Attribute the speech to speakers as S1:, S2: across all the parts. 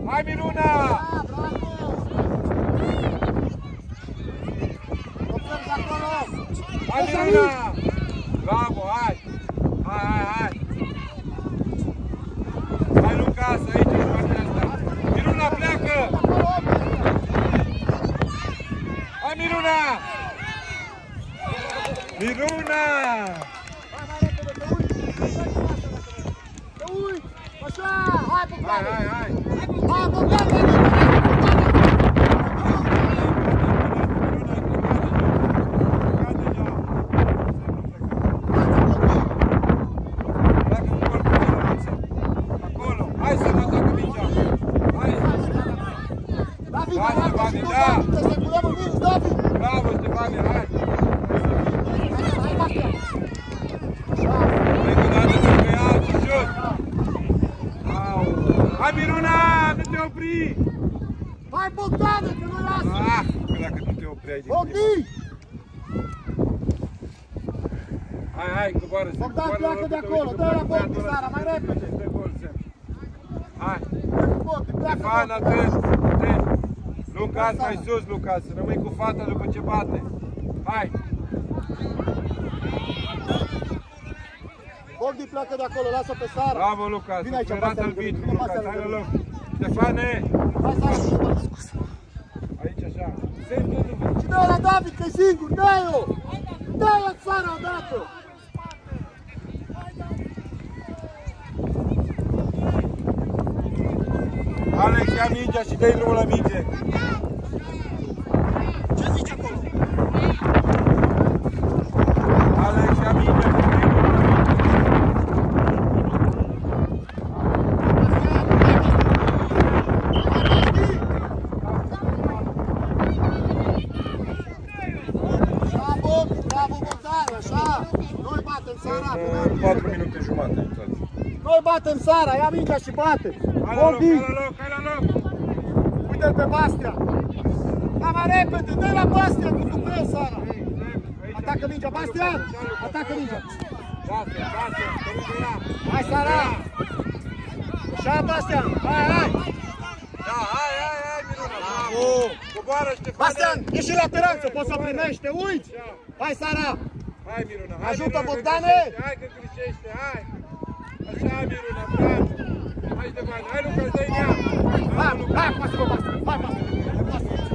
S1: Hai, Miruna! Hai, Miruna! Bravo, hai! Hai! Hai, Lucas, aici, în partea asta! Miruna, pleacă! Hai, Miruna! Miruna!
S2: Te uiți! Așa! Hai, Bogdane!
S1: Hai!
S2: Hai, Bogdane!
S1: Stefane, da! Bravo, Stefane, hai! Încă o dată pe ea, și jos! Hai, Miruna, nu te opri!
S2: Hai, Bogdane, că nu lasă!
S1: Ah, că dacă nu te opreai din
S2: Bogdi!
S1: Hai, coboară!
S2: Bogdan, pleacă de acolo, dă la Bogdi, Sara, mai repede!
S1: Hai!
S2: Pleacă,
S1: Stefan, atent! Lucas, mai sus, Lucas, rămâi cu fata după ce bate. Hai!
S2: Bogdi pleacă de acolo, lasă pe Sara.
S1: Bravo, Lucas,
S2: vine aici,
S1: arată-l bici, Lucas, hai la loc. Stefane!
S2: Hai, Sara,
S1: aici așa.
S2: și dă la David, că-i singur, dă-i-o! Dă-i-o, Sara, odată!
S1: Alex, ia mingea și dă-i drumul la minge.
S2: Ce zici acolo?
S1: Alex, ia mingea și dă-i drumul la minge.
S2: Bravo, Bogdan, așa! Noi batem Sara!
S1: 4 minute jumate.
S2: Noi batem Sara, ia mingea și bate!
S1: Hai la loc!
S2: Uite-l pe Bastia! Da, mai repede, dă la Bastia cu tupeu, Sara! Atacă mingea, Bastia! Atacă mingea! Hai, Sara! Așa, Bastia! Hai!
S1: Da, hai, Miruna! Bravo! Coboară, Ștefane!
S2: Bastian, ieși la teranță, poți să primești, te uiți! Hai, Sara!
S1: Hai, Miruna!
S2: Ajută, Bogdane!
S1: Hai că greșește, hai! Așa, Miruna, bravo! Hai, Ștefane, hai, Lucas, dă-i ea!
S2: Hai, pasă-mă, Bastia! Hai, Bastia!
S1: Lucas, aici,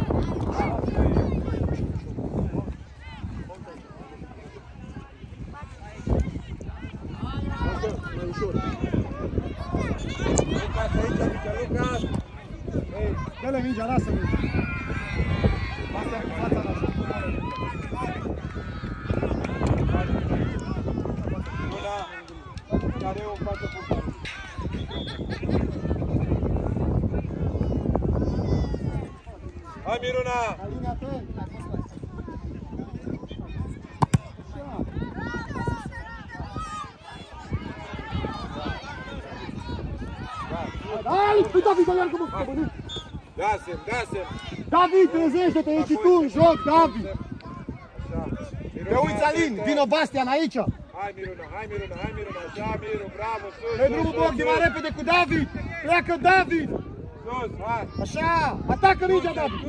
S1: Lucas!
S2: Dă-le mingea, lasă mingea! Bastia cu fața la jur!
S1: Care o față puțin. Hai, Miruna!
S2: Hai, păi David, dă-i arcă, mă, bănit!
S1: Da-se!
S2: David, trezește-te, ești și tu în joc, David! Te uiți, Alin, vină Bastian aici!
S1: Hai, Miruna, așa, Miru, bravo, sus!
S2: Dă-i drumul Bogdi, mai repede cu David! Pleacă David!
S1: Sus, hai!
S2: Așa, atacă mingea, David!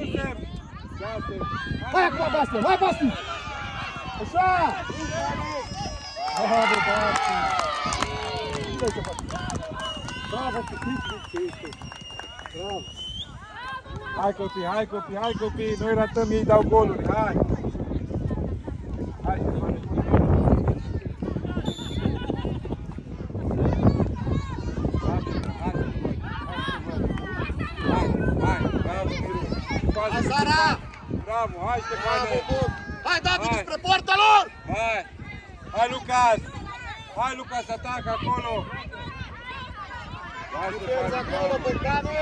S2: Hai acum, Bastian, hai, Bastian! Așa! Bravo, Bastian! Bravo, bravo!
S1: Hai copii, noi ratăm, ei dau goluri, hai! Hai, Stefane!
S2: Hai, Sara!
S1: Bravo, hai, Stefane!
S2: Hai, David, spre poarta lor!
S1: Hai, Lucas! Hai, Lucas, atacă acolo! Hai, Stefane!
S2: Acolo, Bogdane!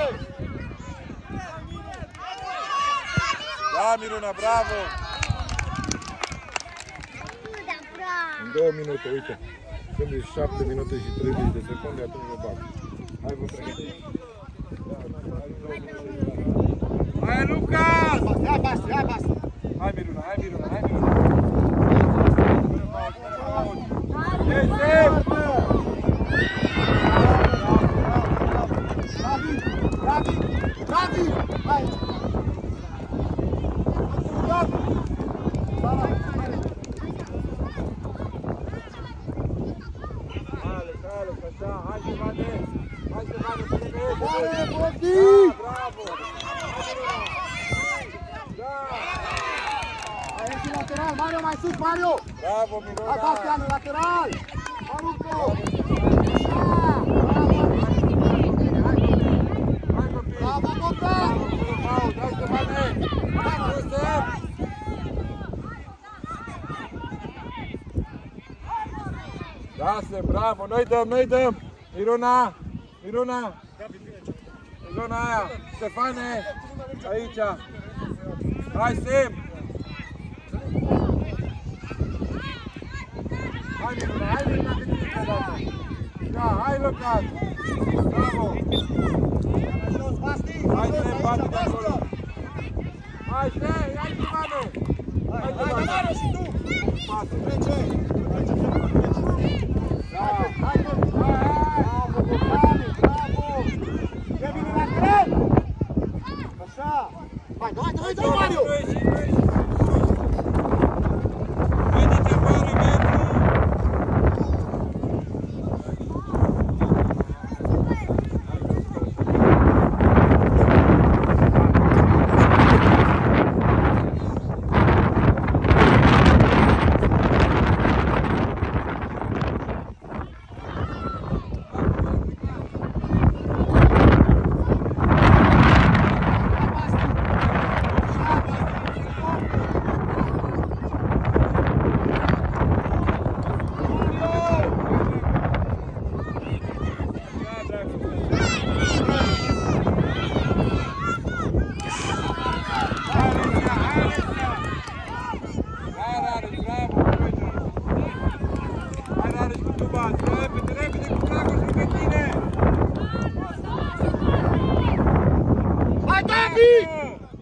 S1: Da, Miruna, bravo! În 2 minute, uite. Când e 7 minute și 30 de secunde, atunci vă bag. Hai, vă pregătiți! Hai, Lucas!
S2: Ia, Basti!
S1: Hai, Miruna! Este!
S2: David! David! Hai! David! Sara, hai!
S1: Ales, așa, hai să vadă! Hai să vadă, să ne vede!
S2: Bine, Bogdi!
S1: Bravo! Da!
S2: Hai, ieși lateral, Mario, mai sus, Mario!
S1: Bravo, Mirona!
S2: Hai, Bastianu, lateral! Aruncă! Bravo, Bogdan!
S1: Hai să vadă! Hai să! Lasă, bravo, noi dăm! Miruna! Miruna aia! Stefane! Aici! Hai, Sem! Hai, Miruna, că ține dată! Da, hai, Lucas! Bravo! Hai, Sem, bate de acolo! Hai, Sem, hai, Stefane! Hai, Stefane!
S2: Și tu!
S1: Pasă!
S2: Trece! Hai, bravo, Bogdane, bravo! Kevin la crem! Așa! Hai, dai, Mario!
S1: Haideți afară, mergi!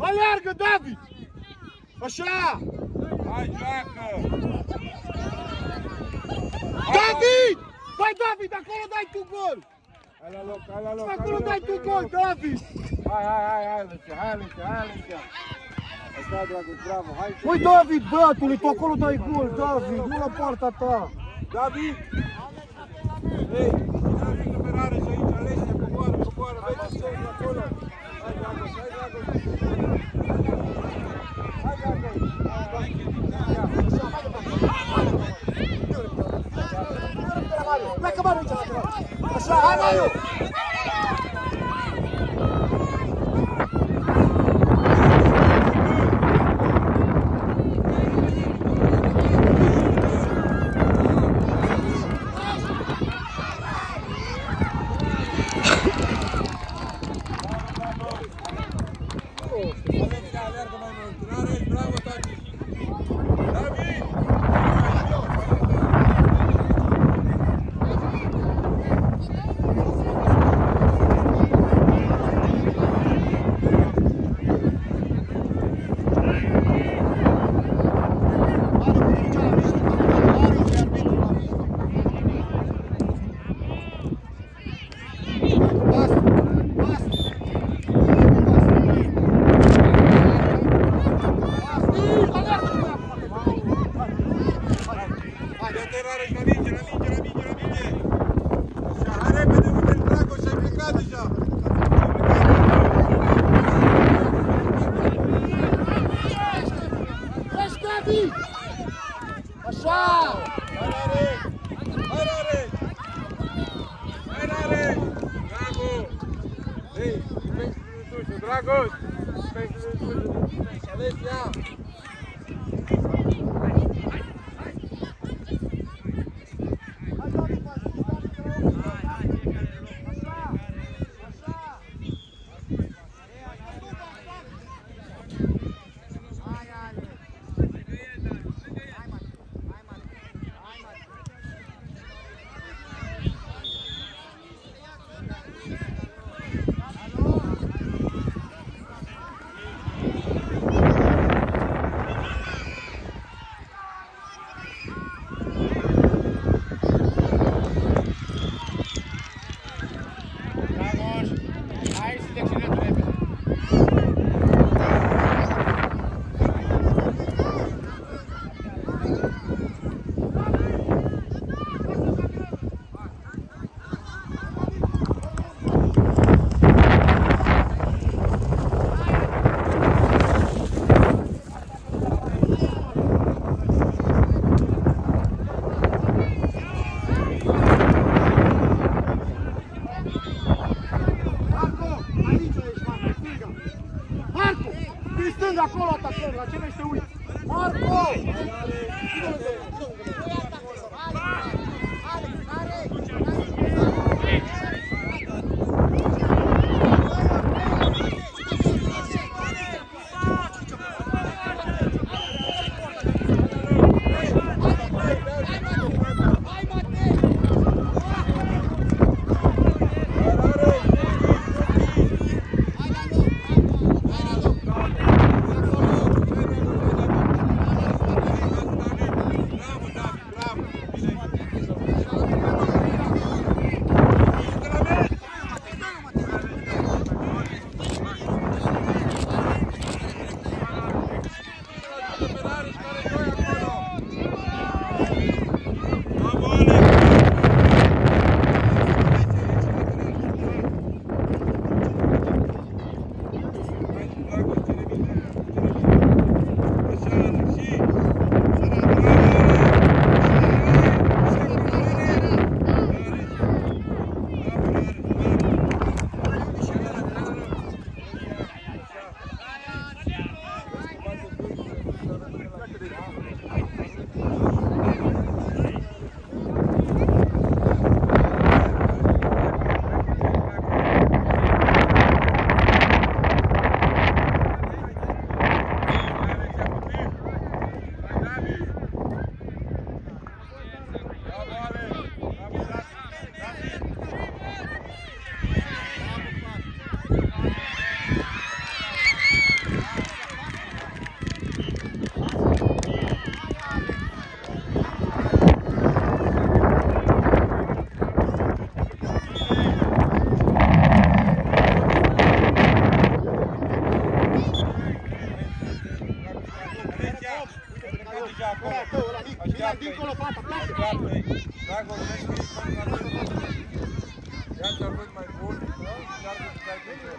S2: Aleargă, David! Așa!
S1: Hai, joacă!
S2: David! Băi, David, acolo dai tu gol!
S1: Hai la loc!
S2: Acolo dai tu gol, David!
S1: Hai, Lucia! Așa, Dragoș, bravo, hai!
S2: Ui, David, băiatule, tu acolo dai gol, David, nu la poarta ta!
S1: David! Ei, cine recuperare și aici, Alesia, coboară, vezi ce e acolo! Hai, Dragoș!
S2: Pleacă, Mario, așa, hai, Mario!
S1: Dragoș! Alesia!
S2: deflecționează repede. Acolo atacăm, la ce te uiți? Marco! Dincolo, fata, pleacă!
S1: Dacă urmești ia-ți având mai bun, dar să dai pe el.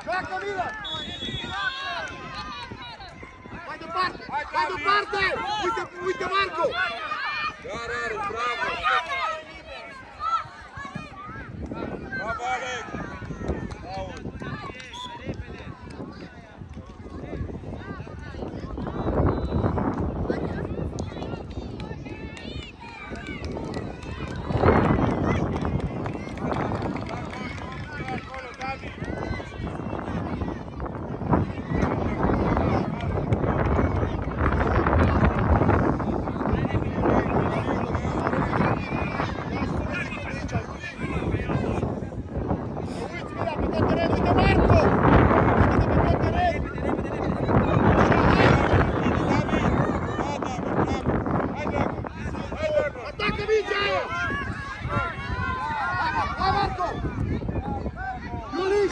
S2: Pleacă, Milan! Mai departe! Mai departe! Uite Marco!
S1: Iar Aru, bravo! Bravo, Alex! Bravo!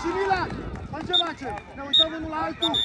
S2: Și Milan, facem ce facem? Ne uităm unul la altul.